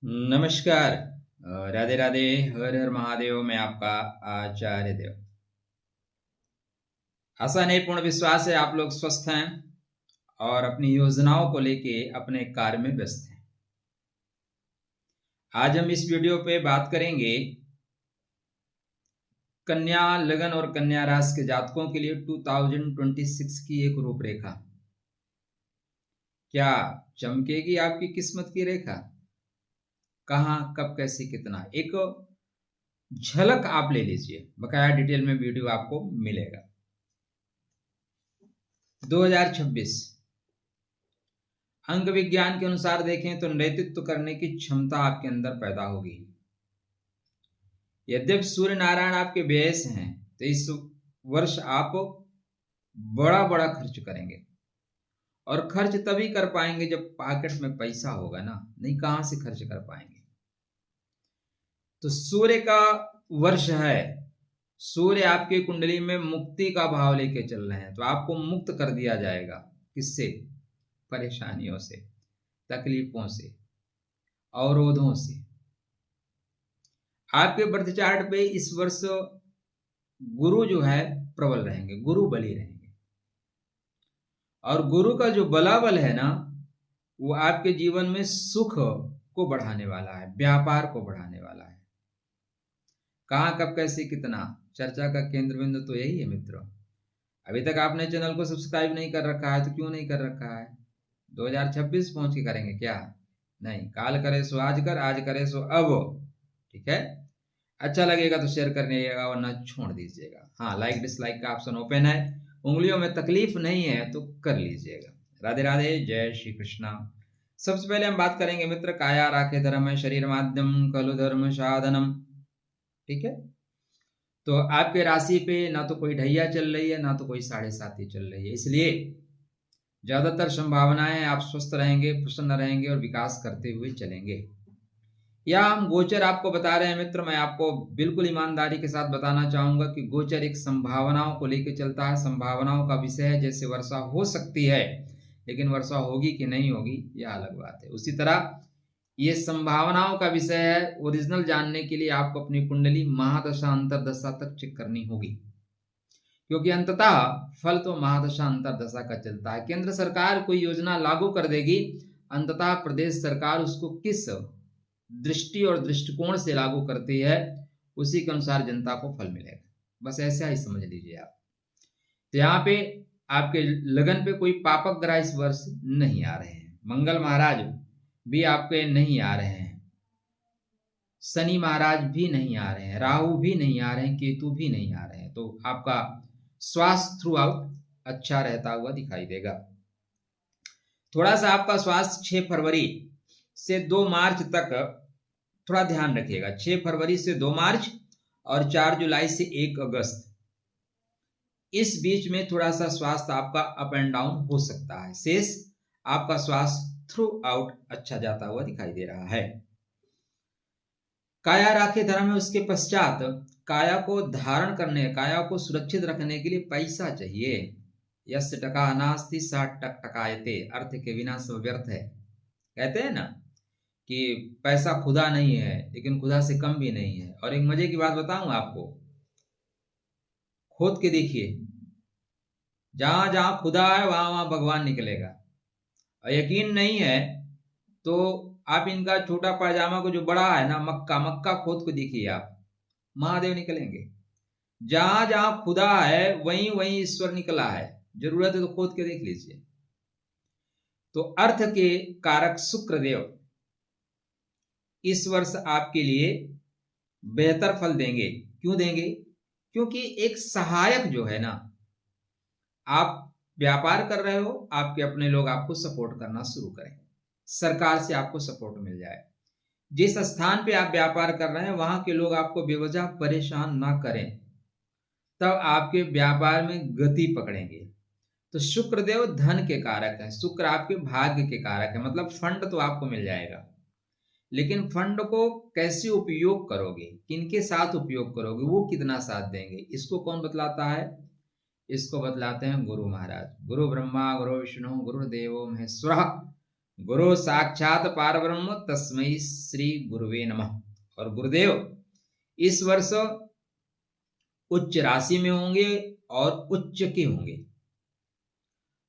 नमस्कार। राधे राधे। हर हर महादेव। मैं आपका आचार्य देव। आशा नहीं पूर्ण विश्वास है आप लोग स्वस्थ हैं और अपनी योजनाओं को लेके अपने कार्य में व्यस्त हैं। आज हम इस वीडियो पे बात करेंगे कन्या लगन और कन्या राशि के जातकों के लिए 2026 की एक रूपरेखा। क्या चमकेगी आपकी किस्मत की रेखा? कहां, कब, कैसे, कितना, एक झलक आप ले लीजिए। बकाया डिटेल में वीडियो आपको मिलेगा। 2026 अंक विज्ञान के अनुसार देखें तो नेतृत्व करने की क्षमता आपके अंदर पैदा होगी। यद्यपि सूर्य नारायण आपके व्यय हैं तो इस वर्ष आप बड़ा बड़ा खर्च करेंगे और खर्च तभी कर पाएंगे जब पॉकेट में पैसा होगा ना, नहीं कहां से खर्च कर पाएंगे। तो सूर्य का वर्ष है। सूर्य आपकी कुंडली में मुक्ति का भाव लेके चल रहे हैं, तो आपको मुक्त कर दिया जाएगा। किससे? परेशानियों से, तकलीफों से, अवरोधों से। आपके बर्थ चार्ट पे इस वर्ष गुरु जो है प्रबल रहेंगे, गुरु बली रहेंगे। और गुरु का जो बलाबल है ना, वो आपके जीवन में सुख को बढ़ाने वाला है, व्यापार को बढ़ाने वाला है। कहां, कब, कैसे, कितना, चर्चा का केंद्र बिंदु तो यही है मित्रों। अभी तक आपने चैनल को सब्सक्राइब नहीं कर रखा है तो क्यों नहीं कर रखा है? 2026 पहुंच के करेंगे क्या? नहीं, काल करे सो आज कर, आज करे सो अब। ठीक है, अच्छा लगेगा तो शेयर करिएगा वरना छोड़ दीजिएगा। हाँ, लाइक डिसलाइक का ऑप्शन ओपन है। उंगलियों में तकलीफ नहीं है तो कर लीजिएगा। राधे राधे, जय श्री कृष्णा। सबसे पहले हम बात करेंगे मित्र, काया राखे धर्म है, शरीर माध्यम खलु धर्म साधनम। ठीक है, तो आपके राशि पे ना तो कोई ढैया चल रही है, ना तो कोई 7.5 चल रही है। इसलिए ज्यादातर संभावनाएं आप स्वस्थ रहेंगे, प्रसन्न रहेंगे और विकास करते हुए चलेंगे। या हम गोचर आपको बता रहे हैं मित्र। मैं आपको बिल्कुल ईमानदारी के साथ बताना चाहूंगा कि गोचर एक संभावनाओं को लेकर चलता है। संभावनाओं का विषय है। जैसे वर्षा हो सकती है, लेकिन वर्षा होगी कि नहीं होगी यह अलग बात है। उसी तरह ये संभावनाओं का विषय है। ओरिजिनल जानने के लिए आपको अपनी कुंडली महादशा अंतरदशा तक चेक करनी होगी, क्योंकि अंततः फल तो महादशा अंतरदशा का चलता है। केंद्र सरकार कोई योजना लागू कर देगी, अंततः प्रदेश सरकार उसको किस दृष्टि और दृष्टिकोण से लागू करती है, उसी के अनुसार जनता को फल मिलेगा। बस ऐसा ही समझ लीजिए आप। तो यहाँ पे आपके लगन पे कोई पापक ग्रह इस वर्ष नहीं आ रहे हैं। मंगल महाराज भी आपके नहीं आ रहे हैं, शनि महाराज भी नहीं आ रहे हैं, राहु भी नहीं आ रहे हैं, केतु भी नहीं आ रहे हैं। तो आपका स्वास्थ्य थ्रू आउट अच्छा रहता हुआ दिखाई देगा। थोड़ा सा आपका स्वास्थ्य 6 फरवरी से 2 मार्च तक थोड़ा ध्यान रखिएगा। 6 फरवरी से 2 मार्च और 4 जुलाई से 1 अगस्त, इस बीच में थोड़ा सा स्वास्थ्य आपका अप एंड डाउन हो सकता है। शेष आपका स्वास्थ्य थ्रू आउट अच्छा जाता हुआ दिखाई दे रहा है। काया राखे धर्म है। उसके पश्चात काया को धारण करने, काया को सुरक्षित रखने के लिए पैसा चाहिए। यश टका नास्ति सा टक टकायते, अर्थ के बिना सब व्यर्थ है। कहते हैं ना कि पैसा खुदा नहीं है लेकिन खुदा से कम भी नहीं है। और एक मजे की बात बताऊं आपको, खोद के देखिए, जहां जहां खुदा है वहां वहां भगवान निकलेगा। और यकीन नहीं है तो आप इनका छोटा पायजामा को जो बड़ा है ना, मक्का, मक्का खोद को देखिए आप, महादेव निकलेंगे। जहां जहां खुदा है वहीं वहीं ईश्वर निकला है। जरूरत है तो खोद के देख लीजिए। तो अर्थ के कारक शुक्रदेव इस वर्ष आपके लिए बेहतर फल देंगे। क्यों देंगे? क्योंकि एक सहायक जो है ना, आप व्यापार कर रहे हो, आपके अपने लोग आपको सपोर्ट करना शुरू करें, सरकार से आपको सपोर्ट मिल जाए। जिस स्थान पे आप व्यापार कर रहे हैं वहां के लोग आपको बेवजह परेशान ना करें, तब आपके व्यापार में गति पकड़ेंगे। तो शुक्रदेव धन के कारक है, शुक्र आपके भाग्य के कारक है। मतलब फंड तो आपको मिल जाएगा, लेकिन फंड को कैसे उपयोग करोगे, किनके साथ उपयोग करोगे, वो कितना साथ देंगे, इसको कौन बतलाता है? इसको बतलाते हैं गुरु महाराज। गुरु ब्रह्मा गुरु विष्णु गुरुदेवो महेश्वर, गुरु साक्षात पारब्रह्म तस्मै श्री गुरुवे नमः। और गुरुदेव इस वर्ष उच्च राशि में होंगे और उच्च के होंगे।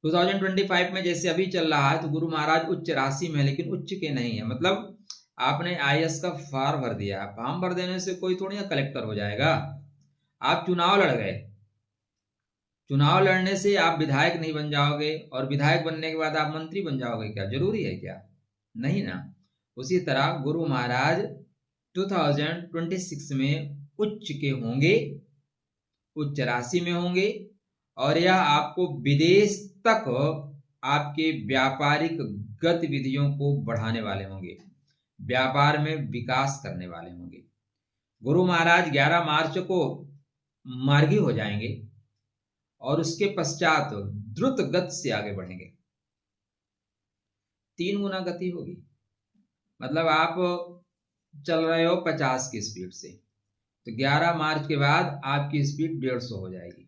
2025 में जैसे अभी चल रहा है तो गुरु महाराज उच्च राशि में है लेकिन उच्च के नहीं है। मतलब आपने आईएएस का फॉर्म भर दिया, फॉर्म भर देने से कोई थोड़ी ना कलेक्टर हो जाएगा। आप चुनाव लड़ गए, चुनाव लड़ने से आप विधायक नहीं बन जाओगे और विधायक बनने के बाद आप मंत्री बन जाओगे, क्या जरूरी है क्या? नहीं ना। उसी तरह गुरु महाराज 2026 में उच्च के होंगे, उच्च राशि में होंगे और यह आपको विदेश तक आपके व्यापारिक गतिविधियों को बढ़ाने वाले होंगे, व्यापार में विकास करने वाले होंगे। गुरु महाराज 11 मार्च को मार्गी हो जाएंगे और उसके पश्चात द्रुत गति से आगे बढ़ेंगे। 3 गुना गति होगी। मतलब आप चल रहे हो 50 की स्पीड से तो 11 मार्च के बाद आपकी स्पीड 150 हो जाएगी।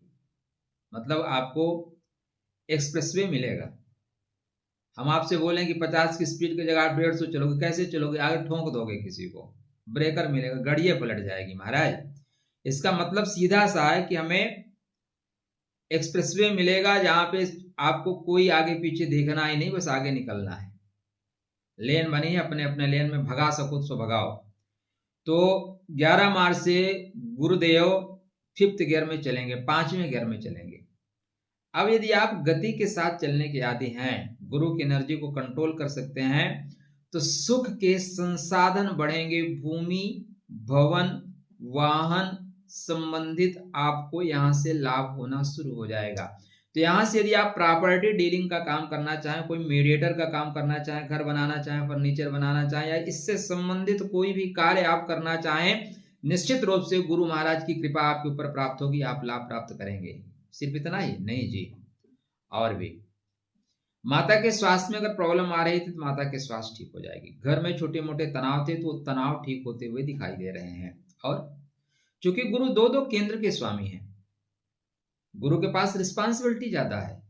मतलब आपको एक्सप्रेसवे मिलेगा। हम आपसे बोलें कि 50 की स्पीड की जगह आप 150 चलोगे, कैसे चलोगे? आगे ठोंक दोगे किसी को, ब्रेकर मिलेगा, गाड़ियां पलट जाएगी महाराज। इसका मतलब सीधा सा है कि हमें एक्सप्रेसवे मिलेगा जहां पे आपको कोई आगे पीछे देखना ही नहीं, बस आगे निकलना है। लेन बनी है, अपने अपने लेन में भगा सको तो भगाओ। तो 11 मार्च से गुरुदेव 5th गियर में चलेंगे, 5वें गियर में चलेंगे। अब यदि आप गति के साथ चलने के आदी हैं, गुरु की एनर्जी को कंट्रोल कर सकते हैं, तो सुख के संसाधन बढ़ेंगे। भूमि, भवन, वाहन संबंधित आपको यहां से लाभ होना शुरू हो जाएगा। तो यहां से यदि आप प्रॉपर्टी डीलिंग का काम करना चाहें, कोई मीडिएटर का काम करना चाहें, घर बनाना चाहें, फर्नीचर बनाना चाहें या इससे संबंधित कोई भी कार्य आप करना चाहें, निश्चित रूप से गुरु महाराज की कृपा आपके ऊपर प्राप्त होगी, आप लाभ प्राप्त करेंगे। सिर्फ इतना ही नहीं जी, और भी माता के स्वास्थ्य में अगर प्रॉब्लम आ रही थी तो माता के स्वास्थ्य ठीक हो जाएगी। घर में छोटे मोटे तनाव थे तो तनाव ठीक होते हुए दिखाई दे रहे हैं। और चूंकि गुरु 2 केंद्र के स्वामी हैं, गुरु के पास रिस्पांसिबिलिटी ज्यादा है।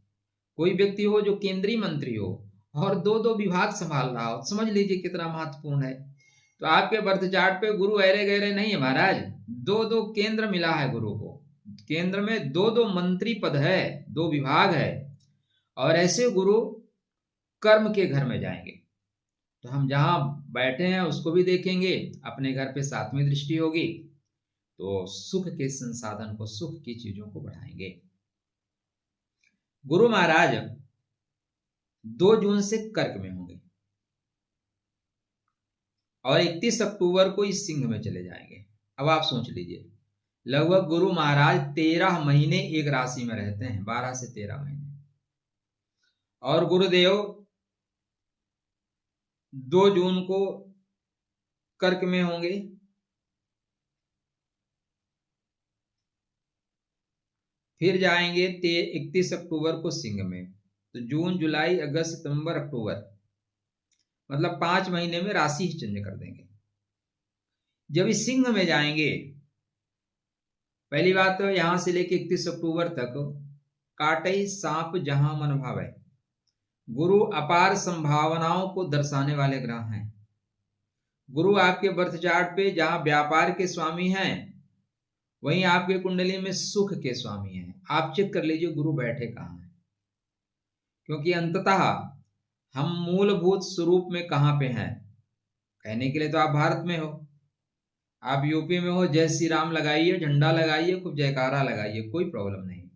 कोई व्यक्ति हो जो केंद्रीय मंत्री हो और 2 विभाग संभाल रहा हो, समझ लीजिए कितना महत्वपूर्ण है। तो आपके बर्थ चार्ट पे गुरु ऐरे गहरे नहीं है महाराज, 2 केंद्र मिला है गुरु को। केंद्र में 2 मंत्री पद है, 2 विभाग है। और ऐसे गुरु कर्म के घर में जाएंगे तो हम जहां बैठे हैं उसको भी देखेंगे, अपने घर पे 7वीं दृष्टि होगी तो सुख के संसाधन को, सुख की चीजों को बढ़ाएंगे। गुरु महाराज 2 जून से कर्क में होंगे और 31 अक्टूबर को इस सिंह में चले जाएंगे। अब आप सोच लीजिए, लगभग गुरु महाराज 13 महीने एक राशि में रहते हैं, 12 से 13 महीने। और गुरुदेव 2 जून को कर्क में होंगे, फिर जाएंगे 31 अक्टूबर को सिंह में। तो जून, जुलाई, अगस्त, सितंबर, अक्टूबर, मतलब 5 महीने में राशि ही चेंज कर देंगे। जब इस सिंह में जाएंगे, पहली बात तो यहां से लेके 31 अक्टूबर तक काटे सांप जहां मन भावे, गुरु अपार संभावनाओं को दर्शाने वाले ग्रह हैं। गुरु आपके बर्थ चार्ट पे जहां व्यापार के स्वामी हैं, वहीं आपके कुंडली में सुख के स्वामी हैं। आप चेक कर लीजिए गुरु बैठे कहाँ हैं, क्योंकि अंततः हम मूलभूत स्वरूप में कहां पे हैं। कहने के लिए तो आप भारत में हो, आप यूपी में हो, जय श्री राम लगाइए, झंडा लगाइए, खूब जयकारा लगाइए, कोई प्रॉब्लम नहीं।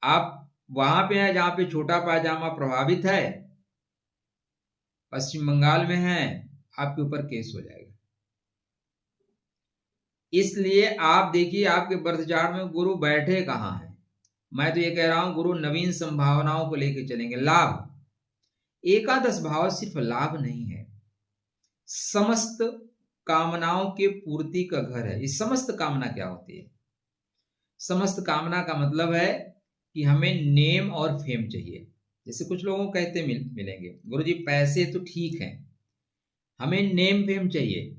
आप वहां पे हैं जहां पे छोटा पायजामा प्रभावित है, पश्चिम बंगाल में है, आपके ऊपर केस हो जाएगा। इसलिए आप देखिए आपके बर्थ चार्ट में गुरु बैठे कहाँ हैं। मैं तो ये कह रहा हूं गुरु नवीन संभावनाओं को लेकर चलेंगे। लाभ, एकादश भाव सिर्फ लाभ नहीं है, समस्त कामनाओं के पूर्ति का घर है। इस समस्त कामना क्या होती है? समस्त कामना का मतलब है कि हमें नेम और फेम चाहिए। जैसे कुछ लोगों को कहते मिलेंगे गुरुजी पैसे तो ठीक है, हमें नेम फेम चाहिए।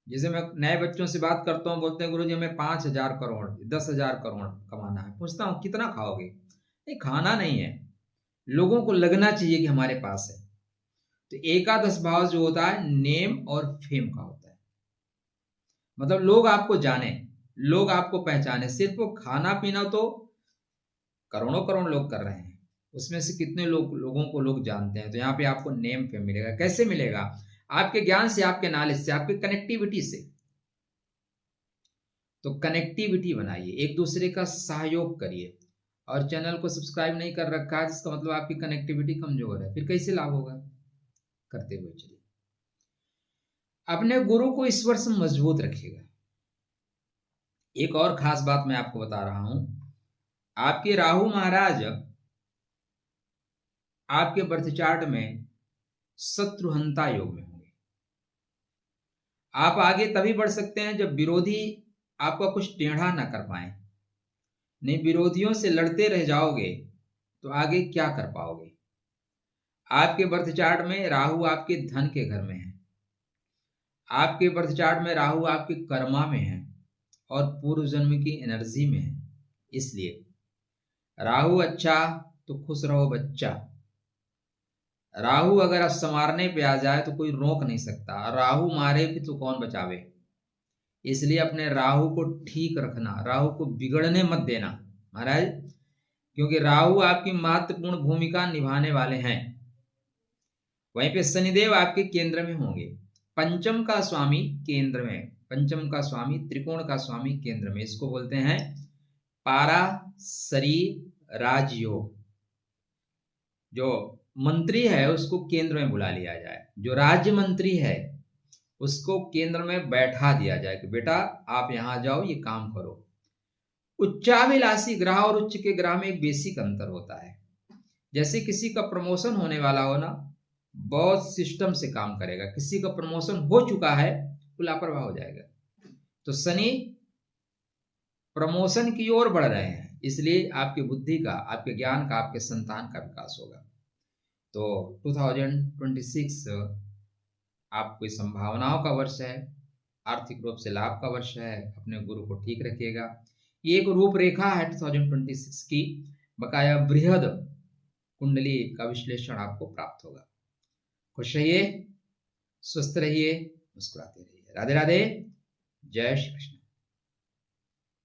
जैसे मैं नए बच्चों से बात करता हूँ, बोलते हैं गुरुजी हमें 5,000 करोड़ 10,000 करोड़ कमाना है। पूछता हूँ कितना खाओगे? नहीं, खाना नहीं है, लोगों को लगना चाहिए कि हमारे पास है। तो एकादश भाव जो होता है नेम और फेम का होता है, मतलब लोग आपको जाने, लोग आपको पहचाने। सिर्फ वो खाना पीना तो करोड़ों करोड़ लोग कर रहे हैं, उसमें से कितने लोगों को लोग जानते हैं। तो यहाँ पे आपको नेम फेम मिलेगा। कैसे मिलेगा? आपके ज्ञान से, आपके नॉलेज से, आपकी कनेक्टिविटी से। तो कनेक्टिविटी बनाइए, एक दूसरे का सहयोग करिए। और चैनल को सब्सक्राइब नहीं कर रखा है जिसका मतलब आपकी कनेक्टिविटी कमजोर है, फिर कैसे लाभ होगा? करते हुए चलिए। अपने गुरु को ईश्वर से मजबूत रखिएगा। एक और खास बात मैं आपको बता रहा हूं, आपके राहु महाराज आपके बर्थ चार्ट में शत्रुहंता योग में होंगे। आप आगे तभी बढ़ सकते हैं जब विरोधी आपका कुछ टेढ़ा ना कर पाए। नहीं, विरोधियों से लड़ते रह जाओगे तो आगे क्या कर पाओगे? आपके बर्थ चार्ट में राहु आपके धन के घर में है, आपके बर्थ चार्ट में राहु आपके कर्मा में है और पूर्व जन्म की एनर्जी में है। इसलिए राहु अच्छा तो खुश रहो बच्चा। राहु अगर संवारने पे आ जाए तो कोई रोक नहीं सकता, राहु मारे भी तो कौन बचावे। इसलिए अपने राहु को ठीक रखना, राहु को बिगड़ने मत देना महाराज, क्योंकि राहु आपकी महत्वपूर्ण भूमिका निभाने वाले हैं। वहीं पे शनिदेव आपके केंद्र में होंगे, पंचम का स्वामी केंद्र में, पंचम का स्वामी, त्रिकोण का स्वामी केंद्र में। इसको बोलते हैं पारा शरीर राजयोग। जो मंत्री है उसको केंद्र में बुला लिया जाए, जो राज्य मंत्री है उसको केंद्र में बैठा दिया जाए कि बेटा आप यहां जाओ, ये काम करो। उच्चाभिलाषी ग्रह और उच्च के ग्रह में एक बेसिक अंतर होता है। जैसे किसी का प्रमोशन होने वाला हो ना, बहुत सिस्टम से काम करेगा। किसी का प्रमोशन हो चुका है तो लापरवाह हो जाएगा। तो शनि प्रमोशन की ओर बढ़ रहे हैं, इसलिए आपकी बुद्धि का, आपके ज्ञान का, आपके संतान का विकास होगा। तो 2026 आपकी संभावनाओं का वर्ष है, आर्थिक रूप से लाभ का वर्ष है। अपने गुरु को ठीक रखिएगा। ये एक रूपरेखा है 2026 की। बकाया बृहद कुंडली का विश्लेषण आपको प्राप्त होगा। खुश रहिए, स्वस्थ रहिए, मुस्कुराते रहिए। राधे राधे, जय श्री कृष्ण।